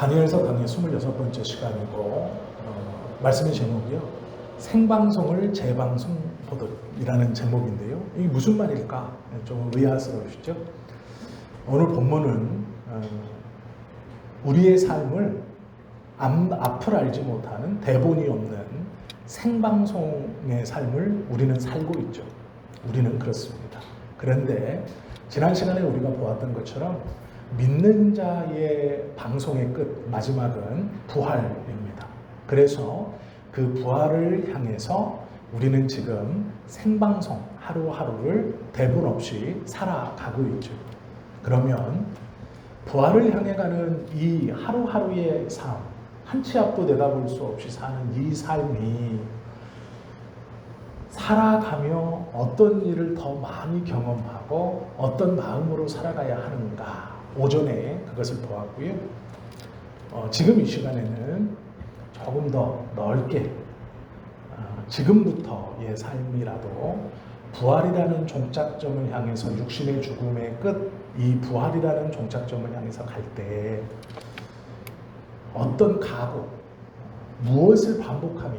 다니엘서 강의 26번째 시간이고 말씀의 제목이요. 생방송을 재방송 보듯이라는 제목인데요. 이게 무슨 말일까? 좀 의아스러우시죠? 오늘 본문은 우리의 삶을 앞을 알지 못하는 대본이 없는 생방송의 삶을 우리는 살고 있죠. 우리는 그렇습니다. 그런데 지난 시간에 우리가 보았던 것처럼 믿는 자의 방송의 끝, 마지막은 부활입니다. 그래서 그 부활을 향해서 우리는 지금 생방송 하루하루를 대본 없이 살아가고 있죠. 그러면 부활을 향해 가는 이 하루하루의 삶, 한 치 앞도 내다볼 수 없이 사는 이 삶이 살아가며 어떤 일을 더 많이 경험하고 어떤 마음으로 살아가야 하는가, 오전에 그것을 보았고요. 지금 이 시간에는 조금 더 넓게 지금부터의 삶이라도 부활이라는 종착점을 향해서 육신의 죽음의 끝, 이 부활이라는 종착점을 향해서 갈 때 어떤 각오, 무엇을 반복하며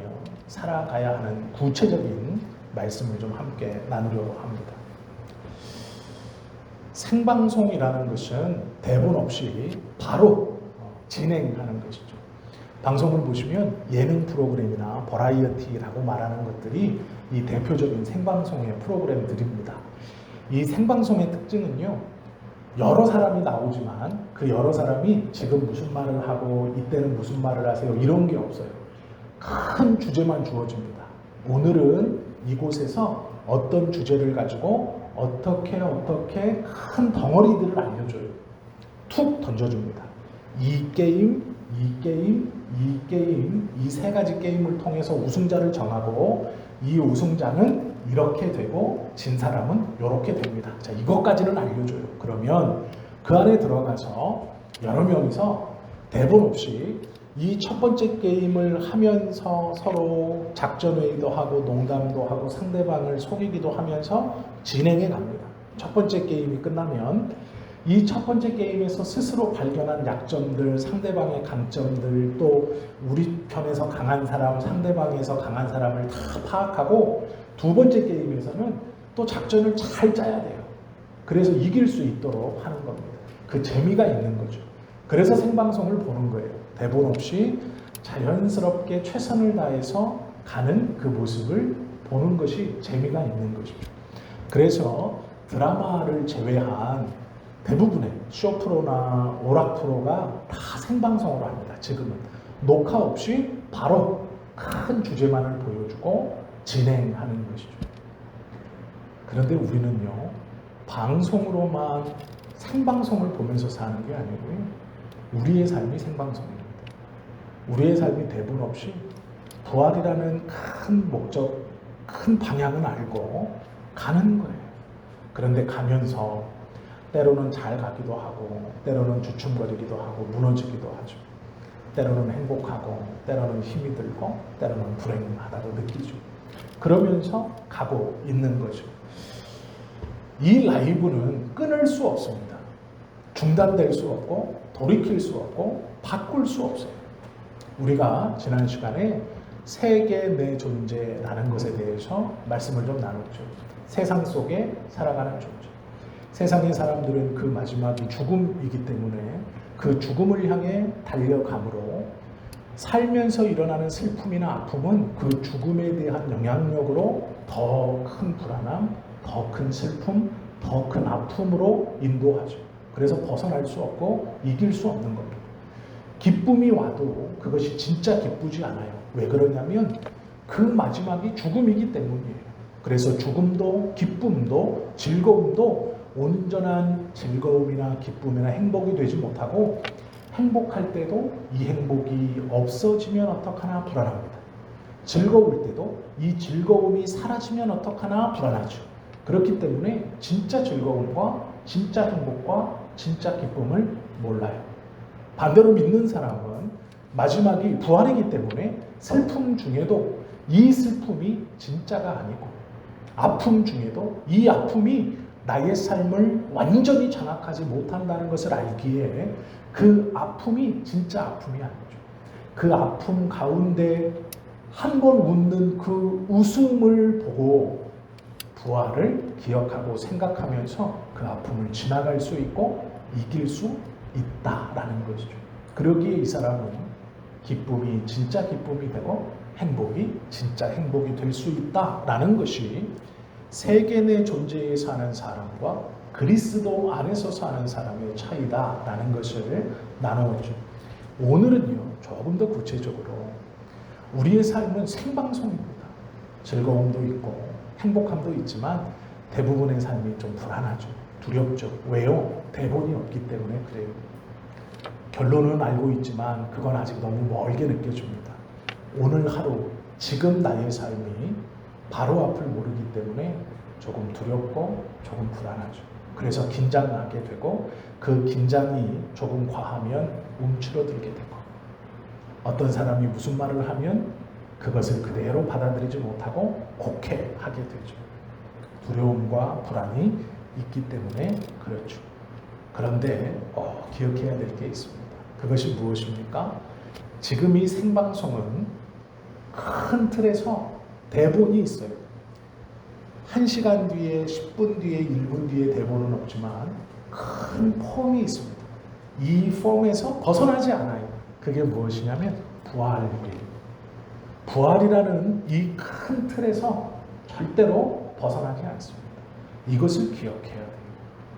살아가야 하는 구체적인 말씀을 좀 함께 나누려고 합니다. 생방송이라는 것은 대본 없이 바로 진행하는 것이죠. 방송을 보시면 예능 프로그램이나 버라이어티라고 말하는 것들이 이 대표적인 생방송의 프로그램들입니다. 이 생방송의 특징은요, 여러 사람이 나오지만 그 여러 사람이 지금 무슨 말을 하고 이때는 무슨 말을 하세요 이런 게 없어요. 큰 주제만 주어집니다. 오늘은 이곳에서 어떤 주제를 가지고 어떻게 큰 덩어리들을 알려줘요. 툭 던져줍니다. 이 게임, 이 세 가지 게임을 통해서 우승자를 정하고 이 우승자는 이렇게 되고 진 사람은 이렇게 됩니다. 자, 이것까지는 알려줘요. 그러면 그 안에 들어가서 여러 명이서 대본 없이 이 첫 번째 게임을 하면서 서로 작전회의도 하고 농담도 하고 상대방을 속이기도 하면서 진행해 갑니다. 첫 번째 게임이 끝나면 이 첫 번째 게임에서 스스로 발견한 약점들, 상대방의 강점들, 또 우리 편에서 강한 사람, 상대방에서 강한 사람을 다 파악하고 두 번째 게임에서는 또 작전을 잘 짜야 돼요. 그래서 이길 수 있도록 하는 겁니다. 그 재미가 있는 거죠. 그래서 생방송을 보는 거예요. 대본 없이 자연스럽게 최선을 다해서 가는 그 모습을 보는 것이 재미가 있는 것이죠. 그래서 드라마를 제외한 대부분의 쇼프로나 오락프로가 다 생방송으로 합니다. 지금은 녹화 없이 바로 큰 주제만을 보여주고 진행하는 것이죠. 그런데 우리는요, 방송으로만 생방송을 보면서 사는 게 아니고요, 우리의 삶이 생방송입니다. 우리의 삶이 대본 없이 부활이라는 큰 목적, 큰 방향은 알고 가는 거예요. 그런데 가면서 때로는 잘 가기도 하고 때로는 주춤거리기도 하고 무너지기도 하죠. 때로는 행복하고 때로는 힘이 들고 때로는 불행하다고 느끼죠. 그러면서 가고 있는 거죠. 이 라이브는 끊을 수 없습니다. 중단될 수 없고 돌이킬 수 없고 바꿀 수 없어요. 우리가 지난 시간에 세계 내 존재라는 것에 대해서 말씀을 좀 나눴죠. 세상 속에 살아가는 존재. 세상의 사람들은 그 마지막이 죽음이기 때문에 그 죽음을 향해 달려가므로 살면서 일어나는 슬픔이나 아픔은 그 죽음에 대한 영향력으로 더 큰 불안함, 더 큰 슬픔, 더 큰 아픔으로 인도하죠. 그래서 벗어날 수 없고 이길 수 없는 겁니다. 기쁨이 와도 그것이 진짜 기쁘지 않아요. 왜 그러냐면 그 마지막이 죽음이기 때문이에요. 그래서 죽음도 기쁨도 즐거움도 온전한 즐거움이나 기쁨이나 행복이 되지 못하고 행복할 때도 이 행복이 없어지면 어떡하나 불안합니다. 즐거울 때도 이 즐거움이 사라지면 어떡하나 불안하죠. 그렇기 때문에 진짜 즐거움과 진짜 행복과 진짜 기쁨을 몰라요. 반대로 믿는 사람은 마지막이 부활이기 때문에 슬픔 중에도 이 슬픔이 진짜가 아니고 아픔 중에도 이 아픔이 나의 삶을 완전히 장악하지 못한다는 것을 알기에 그 아픔이 진짜 아픔이 아니죠. 그 아픔 가운데 한 번 웃는 그 웃음을 보고 부활을 기억하고 생각하면서 그 아픔을 지나갈 수 있고 이길 수 있다라는 것이죠. 그러기에 이 사람은 기쁨이 진짜 기쁨이 되고 행복이 진짜 행복이 될 수 있다라는 것이 세계 내 존재에 사는 사람과 그리스도 안에서 사는 사람의 차이다라는 것을 나누었죠. 오늘은요, 조금 더 구체적으로 우리의 삶은 생방송입니다. 즐거움도 있고 행복함도 있지만 대부분의 삶이 좀 불안하죠. 두렵죠. 왜요? 대본이 없기 때문에 그래요. 결론은 알고 있지만 그건 아직 너무 멀게 느껴집니다. 오늘 하루, 지금 나의 삶이 바로 앞을 모르기 때문에 조금 두렵고 조금 불안하죠. 그래서 긴장하게 되고 그 긴장이 조금 과하면 움츠러들게 되고 어떤 사람이 무슨 말을 하면 그것을 그대로 받아들이지 못하고 곡해하게 되죠. 두려움과 불안이 있기 때문에 그렇죠. 그런데 기억해야 될 게 있습니다. 그것이 무엇입니까? 지금 이 생방송은 큰 틀에서 대본이 있어요. 1시간 뒤에, 10분 뒤에, 1분 뒤에 대본은 없지만 큰 폼이 있습니다. 이 폼에서 벗어나지 않아요. 그게 무엇이냐면 부활이에요. 부활이라는 이 큰 틀에서 절대로 벗어나지 않습니다. 이것을 기억해야 돼요.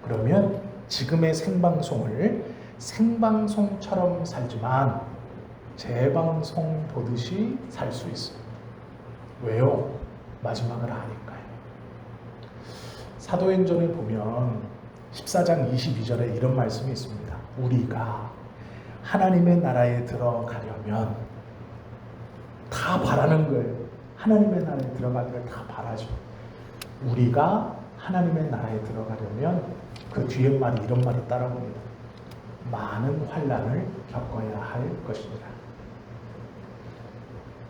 그러면 지금의 생방송을 생방송처럼 살지만 재방송 보듯이 살 수 있어요. 왜요? 마지막을 아니까요. 사도행전에 보면 14장 22절에 이런 말씀이 있습니다. 우리가 하나님의 나라에 들어가려면 다 바라는 거예요. 하나님의 나라에 들어가기를 다 바라죠. 우리가 하나님의 나라에 들어가려면 그 뒤에 말이 이런 말이 따라옵니다. 많은 환난을 겪어야 할 것이니라.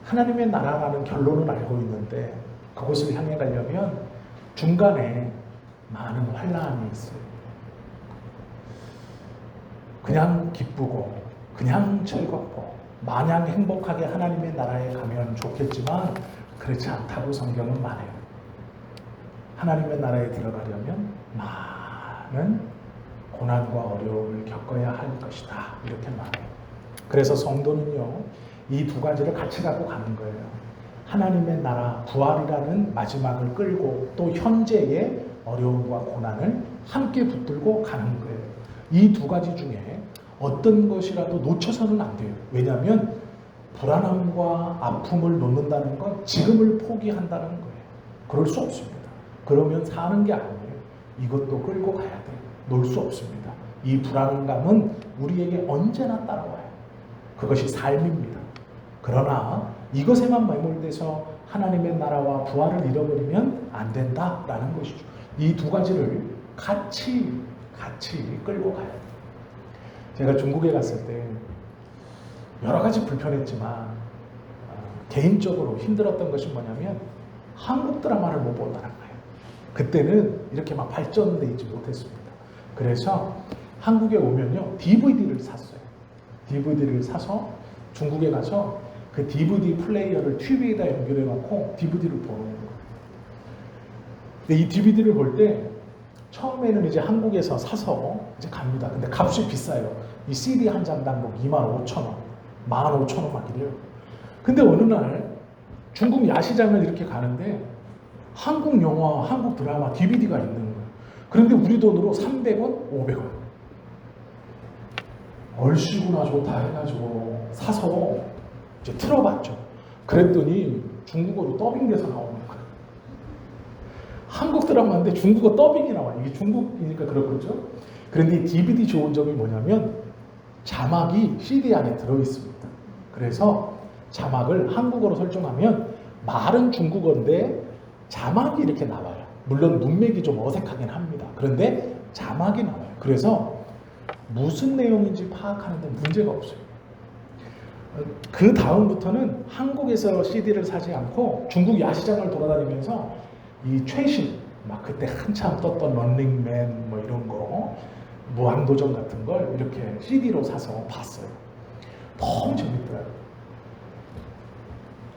하나님의 나라라는 결론은 알고 있는데 그곳을 향해 가려면 중간에 많은 환난이 있어요. 그냥 기쁘고 그냥 즐겁고 마냥 행복하게 하나님의 나라에 가면 좋겠지만 그렇지 않다고 성경은 말해요. 하나님의 나라에 들어가려면 많은 고난과 어려움을 겪어야 할 것이다. 이렇게 말해요. 그래서 성도는요, 이 두 가지를 같이 갖고 가는 거예요. 하나님의 나라, 부활이라는 마지막을 끌고 또 현재의 어려움과 고난을 함께 붙들고 가는 거예요. 이 두 가지 중에 어떤 것이라도 놓쳐서는 안 돼요. 왜냐하면 불안함과 아픔을 놓는다는 건 지금을 포기한다는 거예요. 그럴 수 없습니다. 그러면 사는 게 아니에요. 이것도 끌고 가야 돼요. 놓을 수 없습니다. 이 불안감은 우리에게 언제나 따라와요. 그것이 삶입니다. 그러나 이것에만 매몰돼서 하나님의 나라와 부활을 잃어버리면 안 된다라는 것이죠. 이 두 가지를 같이 끌고 가야 돼요. 제가 중국에 갔을 때 여러 가지 불편했지만 개인적으로 힘들었던 것이 뭐냐면 한국 드라마를 못 본다는 거예요. 그때는 이렇게 막 발전되어 있지 못했습니다. 그래서 한국에 오면요 DVD를 샀어요. DVD를 사서 중국에 가서 그 DVD 플레이어를 TV에다 연결해 놓고 DVD를 보는 거예요. 근데 이 DVD를 볼 때 처음에는 이제 한국에서 사서 이제 갑니다. 근데 값이 비싸요. 이 CD 한 장당 뭐 25,000원, 15,000원 막 이래요. 근데 어느 날 중국 야시장을 이렇게 가는데 한국 영화, 한국 드라마 DVD가 있는 거예요. 그런데 우리 돈으로 300원, 500원. 얼씨구나 좋다 해가지고 사서 이제 틀어봤죠. 그랬더니 중국어로 더빙돼서 나오는 거예요. 한국 드라마인데 중국어 더빙이 나와요. 이게 중국이니까 그렇겠죠. 그런데 이 DVD 좋은 점이 뭐냐면 자막이 CD 안에 들어있습니다. 그래서 자막을 한국어로 설정하면 말은 중국어인데 자막이 이렇게 나와요. 물론 문맥이 좀 어색하긴 합니다. 그런데 자막이 나와요. 그래서 무슨 내용인지 파악하는데 문제가 없어요. 그 다음부터는 한국에서 CD를 사지 않고 중국 야시장을 돌아다니면서 이 최신, 막 그때 한참 떴던 런닝맨 뭐 이런 거, 무한도전 같은 걸 이렇게 CD로 사서 봤어요. 너무 재밌더라고요.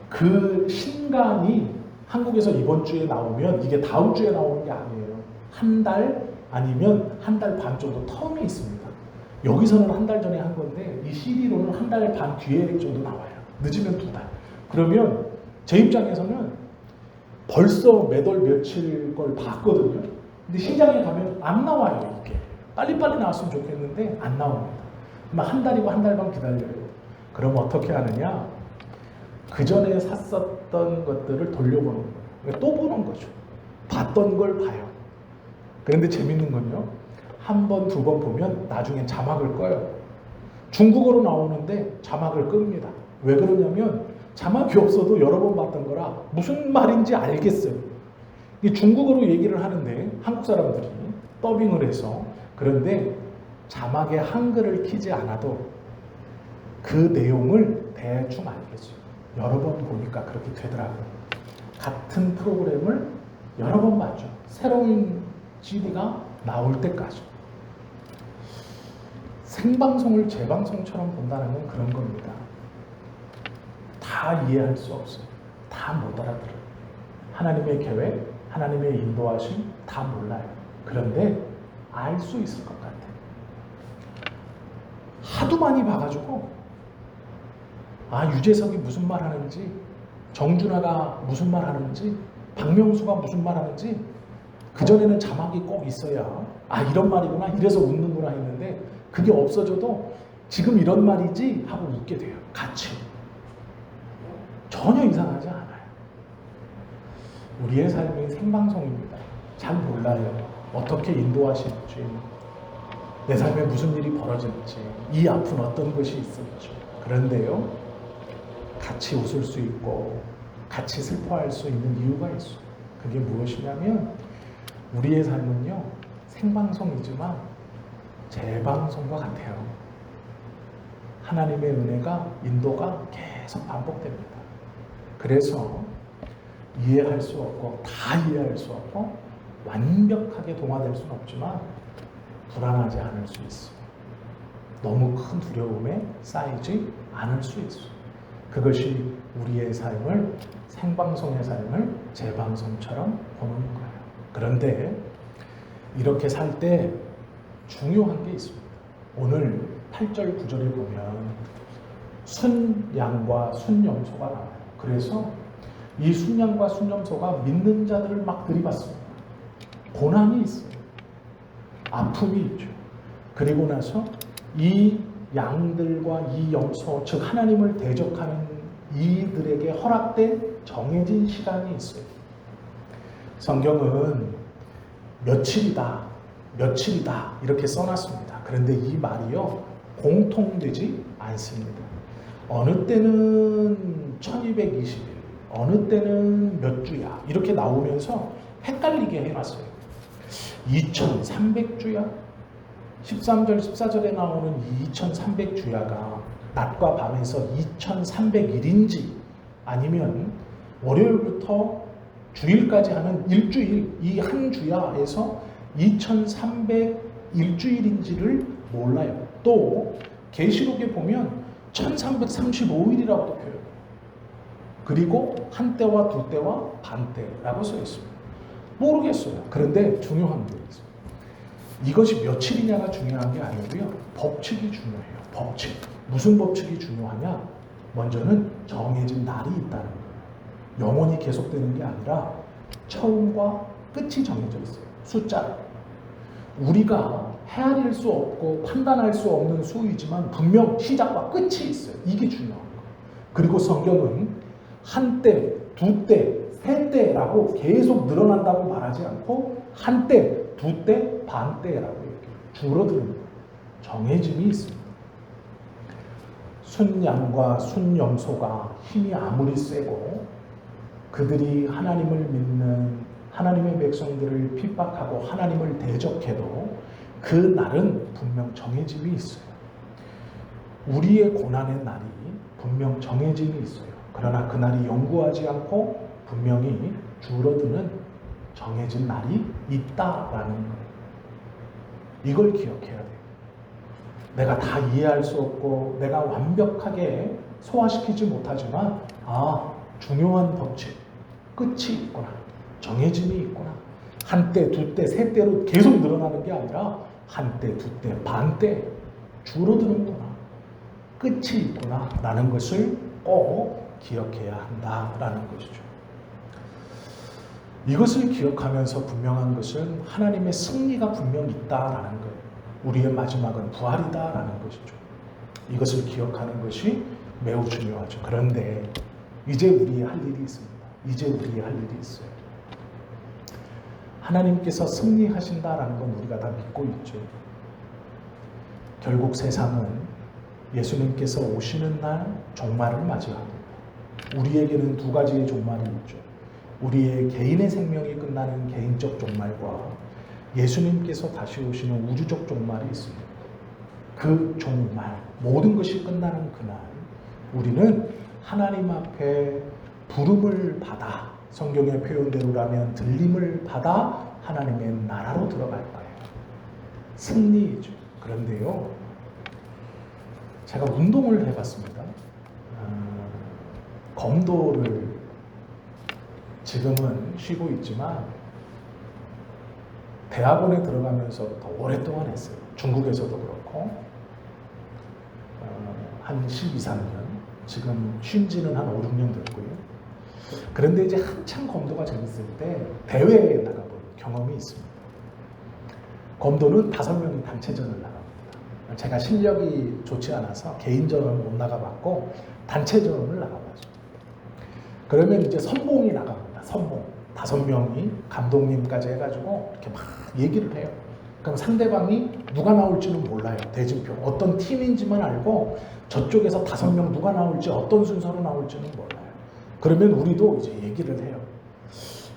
그 신간이 한국에서 이번 주에 나오면 이게 다음 주에 나오는 게 아니에요. 한 달 아니면 한 달 반 정도 텀이 있습니다. 여기서는 한 달 전에 한 건데 이 CD로는 한 달 반 뒤에 정도 나와요. 늦으면 2달. 그러면 제 입장에서는 벌써 몇 월 며칠 걸 봤거든요. 근데 시장에 가면 안 나와요, 이게. 빨리빨리 나왔으면 좋겠는데 안 나옵니다. 한 달이고 한 달 반 기다려요. 그럼 어떻게 하느냐? 그 전에 샀었던 것들을 돌려보는 거예요. 그러니까 또 보는 거죠. 봤던 걸 봐요. 그런데 재밌는 건요. 한 번, 두 번 보면 나중에 자막을 꺼요. 중국어로 나오는데 자막을 끕니다. 왜 그러냐면 자막이 없어도 여러 번 봤던 거라 무슨 말인지 알겠어요. 중국어로 얘기를 하는데 한국 사람들이 더빙을 해서 그런데 자막에 한글을 키지 않아도 그 내용을 대충 알겠어요. 여러 번 보니까 그렇게 되더라고요. 같은 프로그램을 여러 번 봤죠. 새로운 CD가 나올 때까지. 생방송을 재방송처럼 본다는 건 그런 겁니다. 다 이해할 수 없어요. 다 못 알아들어요. 하나님의 계획, 하나님의 인도하심 다 몰라요. 그런데 알 수 있을 것 같아요. 하도 많이 봐가지고 유재석이 무슨 말 하는지, 정준하가 무슨 말 하는지, 박명수가 무슨 말 하는지 그전에는 자막이 꼭 있어야 이런 말이구나 이래서 웃는구나 했는데 그게 없어져도 지금 이런 말이지 하고 웃게 돼요. 같이. 전혀 이상하지 않아요. 우리의 삶이 생방송입니다. 잘 몰라요. 어떻게 인도하실지, 내 삶에 무슨 일이 벌어질지, 이 앞은 어떤 것이 있을지. 그런데요, 같이 웃을 수 있고 같이 슬퍼할 수 있는 이유가 있어요. 그게 무엇이냐면 우리의 삶은요, 생방송이지만 재방송과 같아요. 하나님의 은혜가, 인도가 계속 반복됩니다. 그래서 이해할 수 없고 다 이해할 수 없고 완벽하게 동화될 수는 없지만 불안하지 않을 수 있어요. 너무 큰 두려움에 쌓이지 않을 수 있어요. 그것이 우리의 삶을, 생방송의 삶을 재방송처럼 보는 거예요. 그런데 이렇게 살 때 중요한 게 있습니다. 오늘 8절 9절에 보면 순양과 순염소가 나와요. 그래서 이 순양과 순염소가 믿는 자들을 막 들이받습니다. 고난이 있어요. 아픔이 있죠. 그리고 나서 이 양들과 이 염소, 즉 하나님을 대적하는 이들에게 허락된 정해진 시간이 있어요. 성경은 며칠이다 이렇게 써놨습니다. 그런데 이 말이요 공통되지 않습니다. 어느 때는 1220일, 어느 때는 몇 주야 이렇게 나오면서 헷갈리게 해놨어요. 2300주야? 13절, 14절에 나오는 2300주야가 낮과 밤에서 2300일인지 아니면 월요일부터 주일까지 하는 일주일, 이 한 주야에서 2300일주일인지를 몰라요. 또 계시록에 보면 1335일이라고도 표현해요. 그리고 한때와 두때와 반때라고 써 있습니다. 모르겠어요. 그런데 중요한 게 있어요. 이것이 며칠이냐가 중요한 게 아니고요. 법칙이 중요해요. 법칙. 무슨 법칙이 중요하냐? 먼저는 정해진 날이 있다는 거예요. 영원히 계속되는 게 아니라 처음과 끝이 정해져 있어요. 숫자. 우리가 헤아릴 수 없고 판단할 수 없는 수이지만 분명 시작과 끝이 있어요. 이게 중요한 거예요. 그리고 성경은 한때, 두때, 세때라고 계속 늘어난다고 말하지 않고 한때, 두때, 반때라고 얘기해요. 줄어드는 거예요. 정해짐이 있습니다. 순양과 순염소가 힘이 아무리 세고 그들이 하나님을 믿는 하나님의 백성들을 핍박하고 하나님을 대적해도 그 날은 분명 정해짐이 있어요. 우리의 고난의 날이 분명 정해짐이 있어요. 그러나 그 날이 영구하지 않고 분명히 줄어드는 정해진 날이 있다라는 거예요. 이걸 기억해야 돼요. 내가 다 이해할 수 없고 내가 완벽하게 소화시키지 못하지만 중요한 법칙, 끝이 있구나. 정해짐이 있구나. 한때, 두때, 세때로 계속 늘어나는 게 아니라 한때, 두때, 반때 줄어드는구나. 끝이 있구나. 라는 것을 꼭 기억해야 한다라는 것이죠. 이것을 기억하면서 분명한 것은 하나님의 승리가 분명히 있다라는 거예요. 우리의 마지막은 부활이다라는 것이죠. 이것을 기억하는 것이 매우 중요하죠. 그런데 이제 우리의 할 일이 있습니다. 이제 우리의 할 일이 있어요. 하나님께서 승리하신다라는 건 우리가 다 믿고 있죠. 결국 세상은 예수님께서 오시는 날 종말을 맞이합니다. 우리에게는 두 가지의 종말이 있죠. 우리의 개인의 생명이 끝나는 개인적 종말과 예수님께서 다시 오시는 우주적 종말이 있습니다. 그 종말, 모든 것이 끝나는 그날 우리는 하나님 앞에 부름을 받아, 성경의 표현대로라면 들림을 받아 하나님의 나라로 들어갈 거예요. 승리이죠. 그런데요, 제가 운동을 해봤습니다. 검도를 지금은 쉬고 있지만 대학원에 들어가면서부터 오랫동안 했어요. 중국에서도 그렇고 한 12, 13년, 지금 쉰 지는 한 5, 6년 됐고요. 그런데 이제 한참 검도가 재밌을 때 대회에 나가본 경험이 있습니다. 검도는 5명이 단체전을 나갑니다. 제가 실력이 좋지 않아서 개인전은 못 나가봤고 단체전을 나가봤죠. 그러면 이제 선봉이 나갑니다. 선봉. 5명이 감독님까지 해가지고 이렇게 막 얘기를 해요. 그럼 상대방이 누가 나올지는 몰라요. 대진표. 어떤 팀인지만 알고 저쪽에서 5명 누가 나올지 어떤 순서로 나올지는 몰라요. 그러면 우리도 이제 얘기를 해요.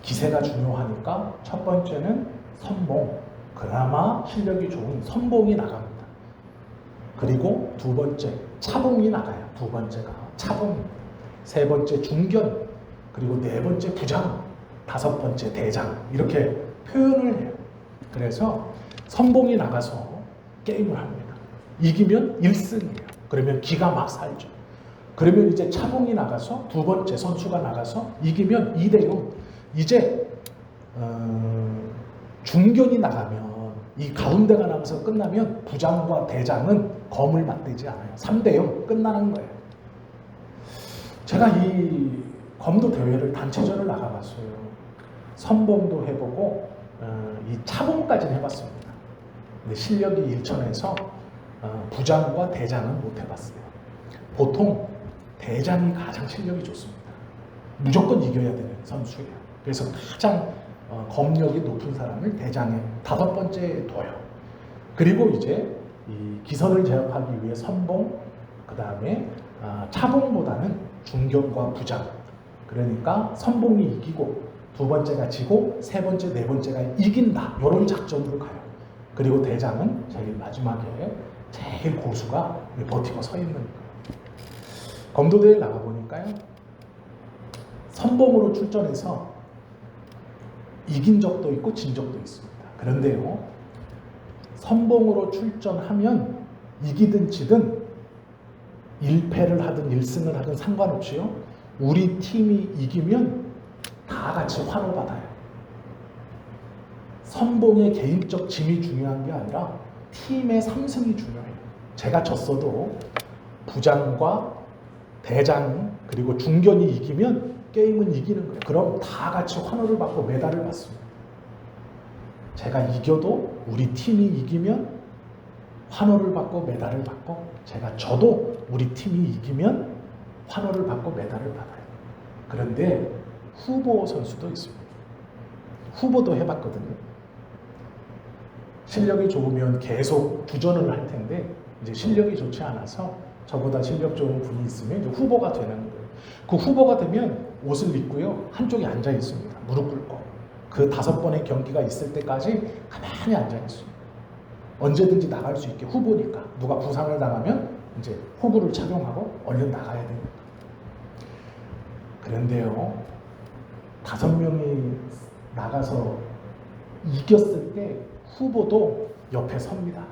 기세가 중요하니까 첫 번째는 선봉. 그나마 실력이 좋은 선봉이 나갑니다. 그리고 두 번째 차봉이 나가요. 두 번째가 차봉입니다. 세 번째 중견, 그리고 네 번째 부장, 5번째 대장, 이렇게 표현을 해요. 그래서 선봉이 나가서 게임을 합니다. 이기면 1승이에요. 그러면 기가 막 살죠. 그러면 이제 차봉이 나가서 두 번째 선수가 나가서 이기면 2대0. 이제 중견이 나가면 이 가운데가 나가서 끝나면 부장과 대장은 검을 맞대지 않아요. 3대0 끝나는 거예요. 제가 이 검도 대회를 단체전을 나가봤어요. 선봉도 해보고 이 차봉까지는 해봤습니다. 근데 실력이 일천해서 부장과 대장은 못 해봤어요. 보통 대장이 가장 실력이 좋습니다. 무조건 이겨야 되는 선수예요. 그래서 가장 검력이 높은 사람을 대장에 5번째에 둬요. 그리고 이제 이 기선을 제압하기 위해 선봉, 그 다음에 차봉보다는 중견과 부장. 그러니까 선봉이 이기고 두 번째가 지고 세 번째, 네 번째가 이긴다. 이런 작전으로 가요. 그리고 대장은 제일 마지막에 제일 고수가 버티고 서 있는 거예요. 검도대회 나가보니까요, 선봉으로 출전해서 이긴 적도 있고 진 적도 있습니다. 그런데요, 선봉으로 출전하면 이기든 지든 1패를 하든 1승을 하든 상관없이요, 우리 팀이 이기면 다 같이 환호받아요. 선봉의 개인적 짐이 중요한 게 아니라 팀의 3승이 중요해요. 제가 졌어도 부장과 대장 그리고 중견이 이기면 게임은 이기는 거예요. 그럼 다 같이 환호를 받고 메달을 받습니다. 제가 이겨도 우리 팀이 이기면 환호를 받고 메달을 받고, 제가 져도 우리 팀이 이기면 환호를 받고 메달을 받아요. 그런데 후보 선수도 있습니다. 후보도 해봤거든요. 실력이 좋으면 계속 부전을 할 텐데 이제 실력이 좋지 않아서 저보다 실력 좋은 분이 있으면 이제 후보가 되는 거예요. 그 후보가 되면 옷을 입고요, 한쪽에 앉아 있습니다. 무릎 꿇고. 그 5번의 경기가 있을 때까지 가만히 앉아 있어요. 언제든지 나갈 수 있게, 후보니까. 누가 부상을 당하면 이제 호구를 착용하고 얼른 나가야 됩니다. 그런데요, 5명이 나가서 이겼을 때 후보도 옆에 섭니다.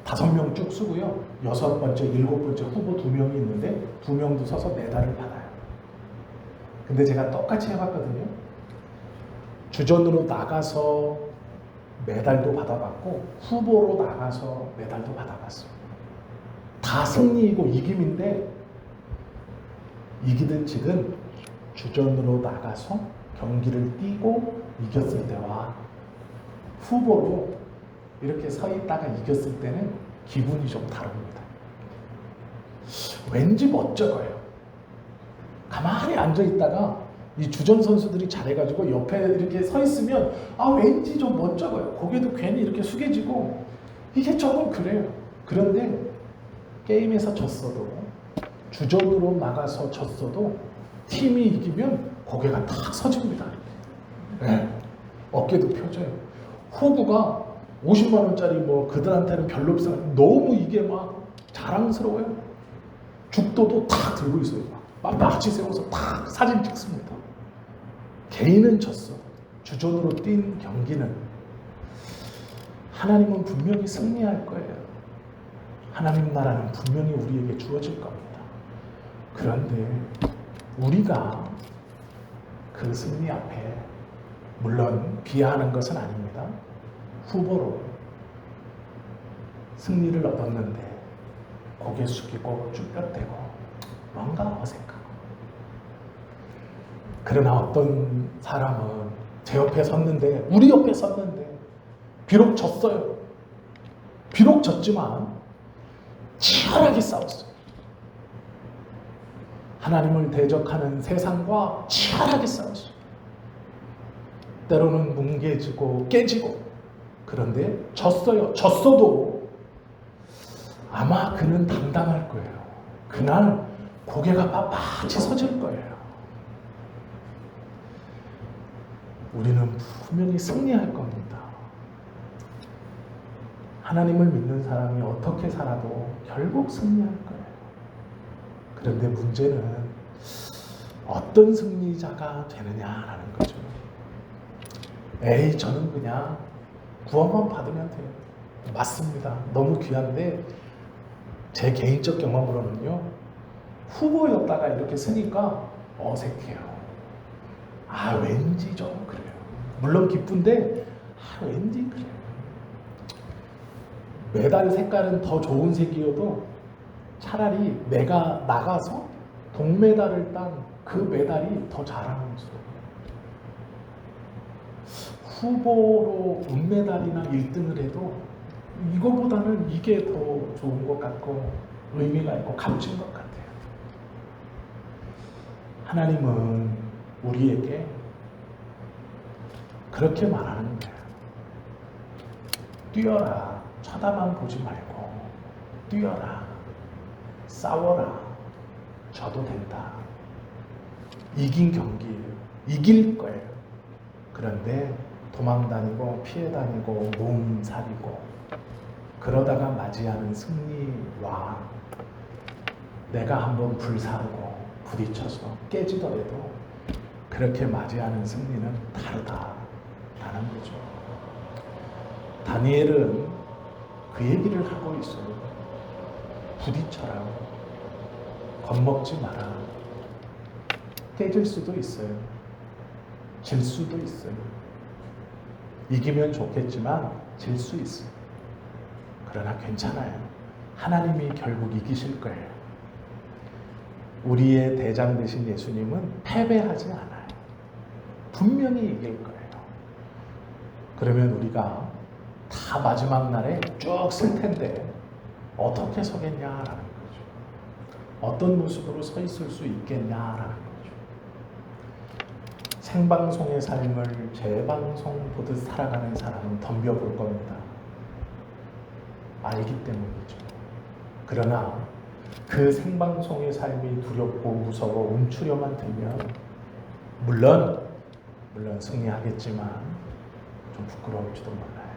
5명 쭉 쓰고요. 6번째, 7번째 후보 2명이 있는데 2명도 서서 메달을 받아요. 근데 제가 똑같이 해봤거든요. 주전으로 나가서 메달도 받아봤고 후보로 나가서 메달도 받아봤어요. 다 승리이고 이김인데 이기든 지든 주전으로 나가서 경기를 뛰고 이겼을 때와 후보로 이렇게 서 있다가 이겼을 때는 기분이 좀 다릅니다. 왠지 멋쩍어요. 가만히 앉아 있다가 이 주전 선수들이 잘해가지고 옆에 이렇게 서 있으면 왠지 좀 멋쩍어요. 고개도 괜히 이렇게 숙여지고 이게 조금 그래요. 그런데 게임에서 졌어도 주전으로 나가서 졌어도 팀이 이기면 고개가 탁 서집니다. 네. 어깨도 펴져요. 후보가 50만 원짜리 뭐 그들한테는 별로 비싸 너무 이게 막 자랑스러워요. 죽도도 탁 들고 있어요. 막 마치 세워서 탁 사진 찍습니다. 개인은 졌어. 주전으로 뛴 경기는 하나님은 분명히 승리할 거예요. 하나님 나라는 분명히 우리에게 주어질 겁니다. 그런데 우리가 그 승리 앞에 물론 비하하는 것은 아닙니다. 후보로 승리를 얻었는데 고개 숙이고 쭈뼛대고 뭔가 어색하고 그러나 어떤 사람은 제 옆에 섰는데 우리 옆에 섰는데 비록 졌어요. 비록 졌지만 치열하게 싸웠어요. 하나님을 대적하는 세상과 치열하게 싸웠어요. 때로는 뭉개지고 깨지고 그런데 졌어요. 졌어도 아마 그는 당당할 거예요. 그날 고개가 빳빳이 서질 거예요. 우리는 분명히 승리할 겁니다. 하나님을 믿는 사람이 어떻게 살아도 결국 승리할 거예요. 그런데 문제는 어떤 승리자가 되느냐라는 거죠. 저는 그냥 구원만 받으면 돼요. 맞습니다. 너무 귀한데 제 개인적 경험으로는요. 후보였다가 이렇게 쓰니까 어색해요. 왠지 좀 그래요. 물론 기쁜데 왠지 그래요. 메달 색깔은 더 좋은 색이어도 차라리 내가 나가서 동메달을 딴 그 메달이 더 자랑스러워요. 후보로 은메달이나 1등을 해도 이거보다는 이게 더 좋은 것 같고 의미가 있고 값진 것 같아요. 하나님은 우리에게 그렇게 말하는 거예요. 뛰어라. 쳐다만 보지 말고 뛰어라. 싸워라. 져도 된다. 이긴 경기예요. 이길 거예요. 그런데 도망다니고 피해다니고 몸살이고 그러다가 맞이하는 승리와 내가 한번 불사르고 부딪혀서 깨지더라도 그렇게 맞이하는 승리는 다르다라는 거죠. 다니엘은 그 얘기를 하고 있어요. 부딪혀라. 겁먹지 마라. 깨질 수도 있어요. 질 수도 있어요. 이기면 좋겠지만 질 수 있어요. 그러나 괜찮아요. 하나님이 결국 이기실 거예요. 우리의 대장 되신 예수님은 패배하지 않아요. 분명히 이길 거예요. 그러면 우리가 다 마지막 날에 쭉 쓸 텐데 어떻게 서겠냐라는 거죠. 어떤 모습으로 서 있을 수 있겠냐라는 거죠. 생방송의 삶을 재방송 보듯 살아가는 사람은 덤벼볼 겁니다. 알기 때문이죠. 그러나 그 생방송의 삶이 두렵고 무서워 움츠려만 들면 물론 승리하겠지만 좀 부끄러울지도 몰라요.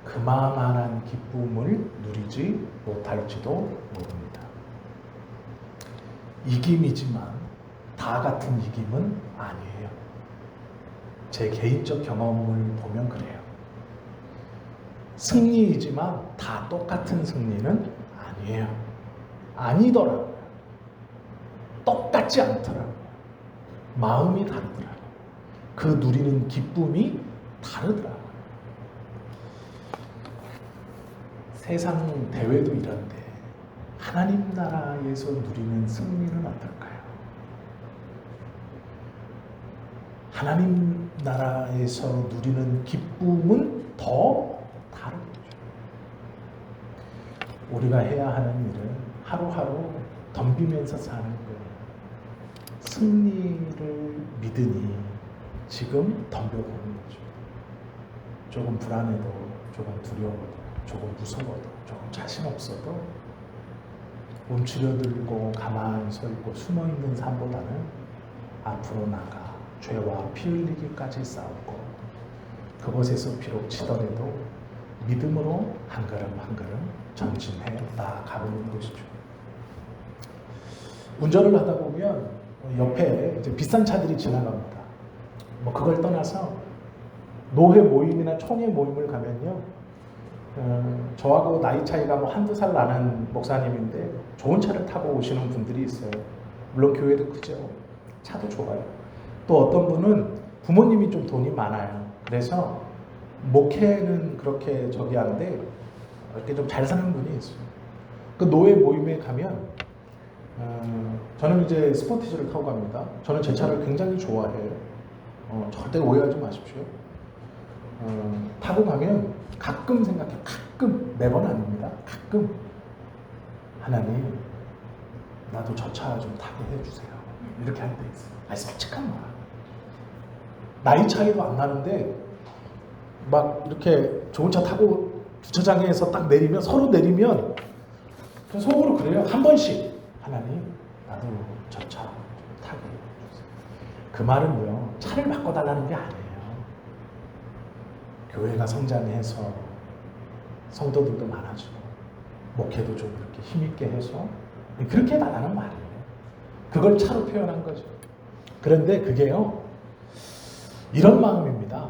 그만한 기쁨을 누리지 못할지도 모릅니다. 이김이지만 다 같은 이김은 아니에요. 제 개인적 경험을 보면 그래요. 승리이지만 다 똑같은 승리는 아니에요. 아니더라고요. 똑같지 않더라고요. 마음이 다르더라고요. 그 누리는 기쁨이 다르더라고요. 세상 대회도 이런데 하나님 나라에서 누리는 승리는 어떨까요? 하나님 나라에서 누리는 기쁨은 더 다른 거죠. 우리가 해야 하는 일은 하루하루 덤비면서 사는 거예요. 승리를 믿으니 지금 덤벼보는 거죠. 조금 불안해도, 조금 두려워도, 조금 무서워도, 조금 자신 없어도 움츠려들고 가만히 서 있고 숨어 있는 삶보다는 앞으로 나가 죄와 피 흘리기까지 싸우고 그곳에서 비록 치더라도 믿음으로 한 걸음 한 걸음 전진해 나아가는 것이죠. 운전을 하다 보면 옆에 이제 비싼 차들이 지나갑니다. 뭐 그걸 떠나서 노회 모임이나 총회 모임을 가면요, 저하고 나이 차이가 뭐 한두 살 나는 목사님인데 좋은 차를 타고 오시는 분들이 있어요. 물론 교회도 크죠. 차도 좋아요. 또 어떤 분은 부모님이 좀 돈이 많아요. 그래서 목회는 그렇게 저기 하는데 이렇게 좀 잘 사는 분이 있어요. 그 노회 모임에 가면 저는 이제 스포티지를 타고 갑니다. 저는 제 차를 굉장히 좋아해요. 절대 오해하지 마십시오. 타고 가면 가끔 생각해요. 가끔, 매번 아닙니다. 가끔 하나님 나도 저 차 좀 타게 해주세요. 이렇게 할 때 있어요. 아니 솔직한 말. 나이 차이도 안 나는데 막 이렇게 좋은 차 타고 주차장에서 딱 내리면 서로 내리면 속으로 그래요. 한 번씩 하나님 나도 저 차 타게 해주세요. 그 말은요 차를 바꿔달라는 게 아니에요. 교회가 성장해서 성도들도 많아지고 목회도 좀 이렇게 힘있게 해서 그렇게 해달라는 말이에요. 그걸 차로 표현한 거죠. 그런데 그게요 이런 마음입니다.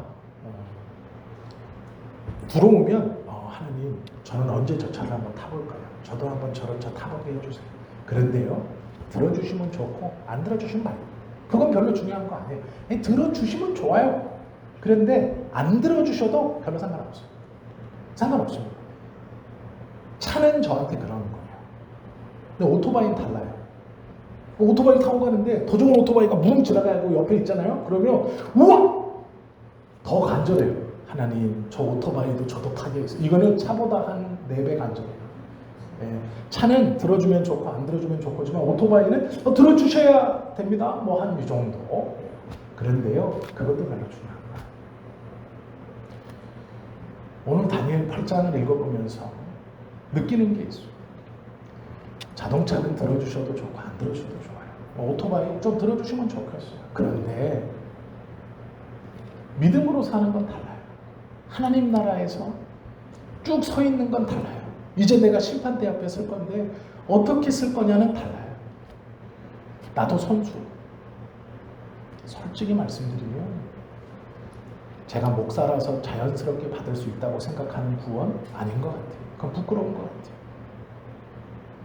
들어오면 하나님 저는 언제 저 차를 한번 타볼까요? 저도 한번 저런 차 타보게 해주세요. 그런데요 들어주시면 좋고 안 들어주시면 말고 그건 별로 중요한 거 아니에요. 들어주시면 좋아요. 그런데 안 들어주셔도 별로 상관없어요. 상관없습니다. 차는 저한테 그러는 거예요. 근데 오토바이는 달라요. 오토바이 타고 가는데 더 좋은 오토바이가 뭉 지나가고 옆에 있잖아요. 그러면 우와! 더 간절해요. 하나님 저 오토바이도 저도 타게 해주세요. 이거는 차보다 한 4배 간절해요. 예, 차는 들어주면 좋고 안 들어주면 좋고지만 오토바이는 들어주셔야 됩니다. 뭐 한 이 정도. 그런데요 그것도 별로 중요한 거예요. 오늘 다니엘 8장을 읽어보면서 느끼는 게 있어요. 자동차는 들어주셔도 좋고 안 들어주셔도 좋아요. 오토바이 좀 들어주시면 좋겠어요. 그런데 믿음으로 사는 건 달라요. 하나님 나라에서 쭉 서 있는 건 달라요. 이제 내가 심판대 앞에 설 건데 어떻게 쓸 거냐는 달라요. 나도 선수. 솔직히 말씀드리면 제가 목사라서 자연스럽게 받을 수 있다고 생각하는 구원 아닌 것 같아요. 그건 부끄러운 것 같아요.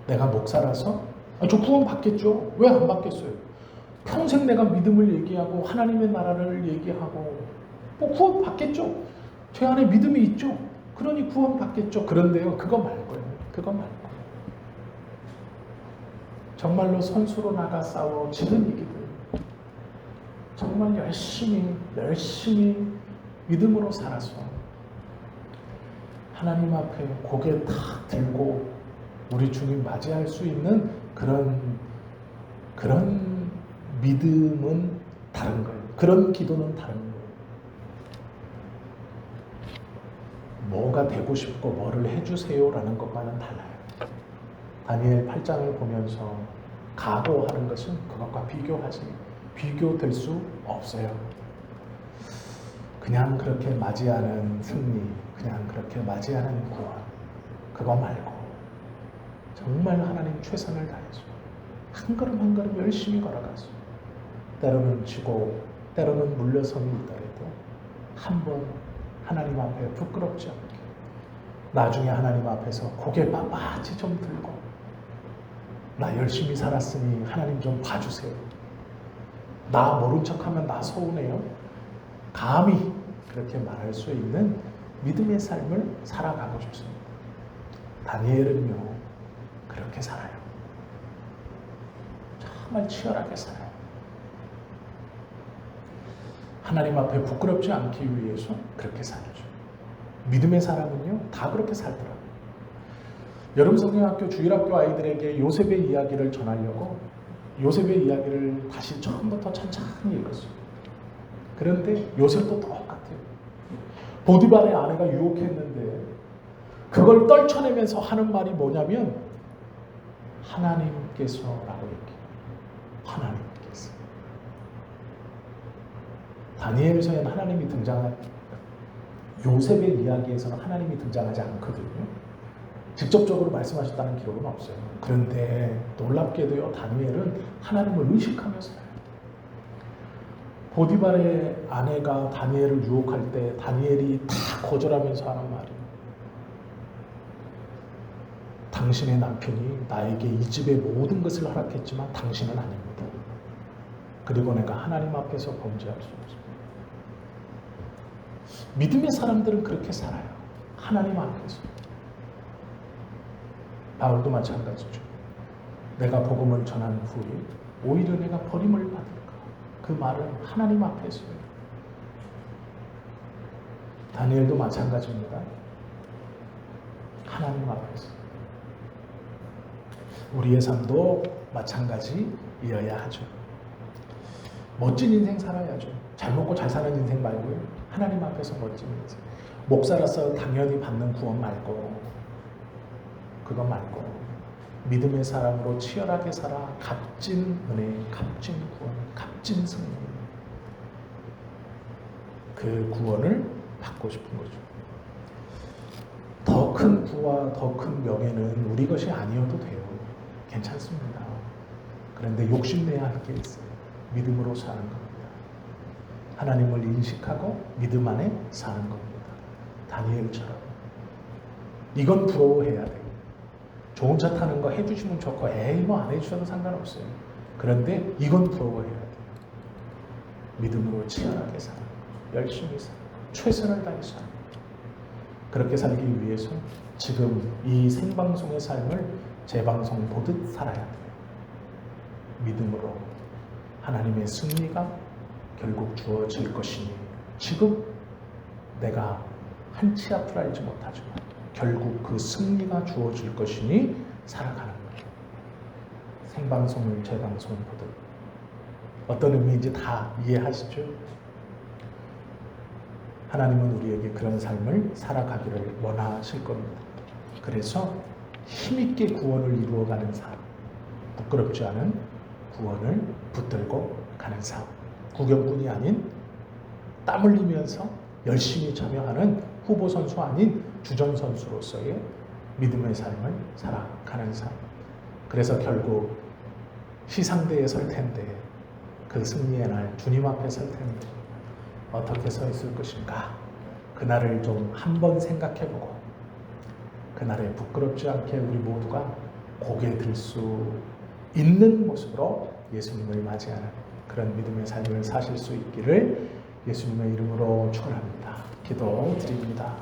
내가 목사라서 저 구원 받겠죠. 왜 안 받겠어요? 평생 내가 믿음을 얘기하고 하나님의 나라를 얘기하고 뭐 구원 받겠죠. 제 안에 믿음이 있죠. 그러니 구원 받겠죠. 그런데요 그거 말고요. 그거 말고 정말로 선수로 나가 싸워 지는 이기들 정말 열심히 믿음으로 살아서 하나님 앞에 고개 탁 들고 우리 주님 맞이할 수 있는 그런 믿음은 다른 거예요. 그런 기도는 다른 거예요. 뭐가 되고 싶고 뭐를 해주세요라는 것과는 달라요. 다니엘 8장을 보면서 각오하는 것은 그것과 비교될 수 없어요. 그냥 그렇게 맞이하는 승리, 그냥 그렇게 맞이하는 구원, 그거 말고 정말 하나님 최선을 다해서 한 걸음 한 걸음 열심히 걸어가서 때로는 지고 때로는 물러섬이 있더라도 한번 하나님 앞에 부끄럽지 않게 나중에 하나님 앞에서 고개 빳빳이 좀 들고 나 열심히 살았으니 하나님 좀 봐주세요. 나 모른 척하면 나 서운해요. 감히 그렇게 말할 수 있는 믿음의 삶을 살아가고 싶습니다. 다니엘은요 그렇게 살아요. 정말 치열하게 살아요. 하나님 앞에 부끄럽지 않기 위해서 그렇게 살죠. 믿음의 사람은요 다 그렇게 살더라고요. 여름 성경학교 주일학교 아이들에게 요셉의 이야기를 전하려고 요셉의 이야기를 다시 처음부터 천천히 읽었어요. 그런데 요셉도 똑같아요. 보디발의 아내가 유혹했는데 그걸 떨쳐내면서 하는 말이 뭐냐면 하나님께서라고 얘기해요. 하나님께서. 다니엘서에는 하나님이 요셉의 이야기에서는 하나님이 등장하지 않거든요. 직접적으로 말씀하셨다는 기록은 없어요. 그런데 놀랍게도요 다니엘은 하나님을 의식하며 살아요. 보디발의 아내가 다니엘을 유혹할 때 다니엘이 다 거절하면서 하는 말이에요. 당신의 남편이 나에게 이 집의 모든 것을 허락했지만 당신은 아닙니다. 그리고 내가 하나님 앞에서 범죄할 수 없습니다. 믿음의 사람들은 그렇게 살아요. 하나님 앞에서. 바울도 마찬가지죠. 내가 복음을 전한 후에 오히려 내가 버림을 받을까? 그 말은 하나님 앞에서요. 다니엘도 마찬가지입니다. 하나님 앞에서. 우리의 삶도 마찬가지이어야 하죠. 멋진 인생 살아야죠. 잘 먹고 잘 사는 인생 말고요. 하나님 앞에서 멋진 인생. 목사라서 당연히 받는 구원 말고 그거 말고 믿음의 사람으로 치열하게 살아 값진 은혜, 값진 구원, 값진 승리. 그 구원을 받고 싶은 거죠. 더 큰 부와 더 큰 명예는 우리 것이 아니어도 돼요. 괜찮습니다. 그런데 욕심내야 할 게 있어요. 믿음으로 사는 겁니다. 하나님을 인식하고 믿음 안에 사는 겁니다. 다니엘처럼. 이건 부러워해야 돼요. 좋은 차 타는 거 해주시면 좋고 에이 뭐 안 해주셔도 상관없어요. 그런데 이건 부러워해야 돼요. 믿음으로 치열하게 사는 열심히 사는 최선을 다해 사는 그렇게 살기 위해서 지금 이 생방송의 삶을 재방송 보듯 살아야 돼요. 믿음으로 하나님의 승리가 결국 주어질 것이니 지금 내가 한 치 앞을 알지 못하지만 결국 그 승리가 주어질 것이니 살아가는 거예요. 생방송을 재방송 보듯. 어떤 의미인지 다 이해하시죠? 하나님은 우리에게 그런 삶을 살아가기를 원하실 겁니다. 그래서 힘있게 구원을 이루어가는 삶, 부끄럽지 않은 구원을 붙들고 가는 삶, 구경꾼이 아닌 땀 흘리면서 열심히 참여하는 후보 선수 아닌 주전 선수로서의 믿음의 삶을 살아가는 삶. 그래서 결국 시상대에 설 텐데 그 승리의 날 주님 앞에 설 텐데 어떻게 서 있을 것인가? 그날을 좀 한번 생각해보고 그날에 부끄럽지 않게 우리 모두가 고개 들 수 있는 모습으로 예수님을 맞이하는 그런 믿음의 삶을 사실 수 있기를 예수님의 이름으로 축원합니다. 기도드립니다.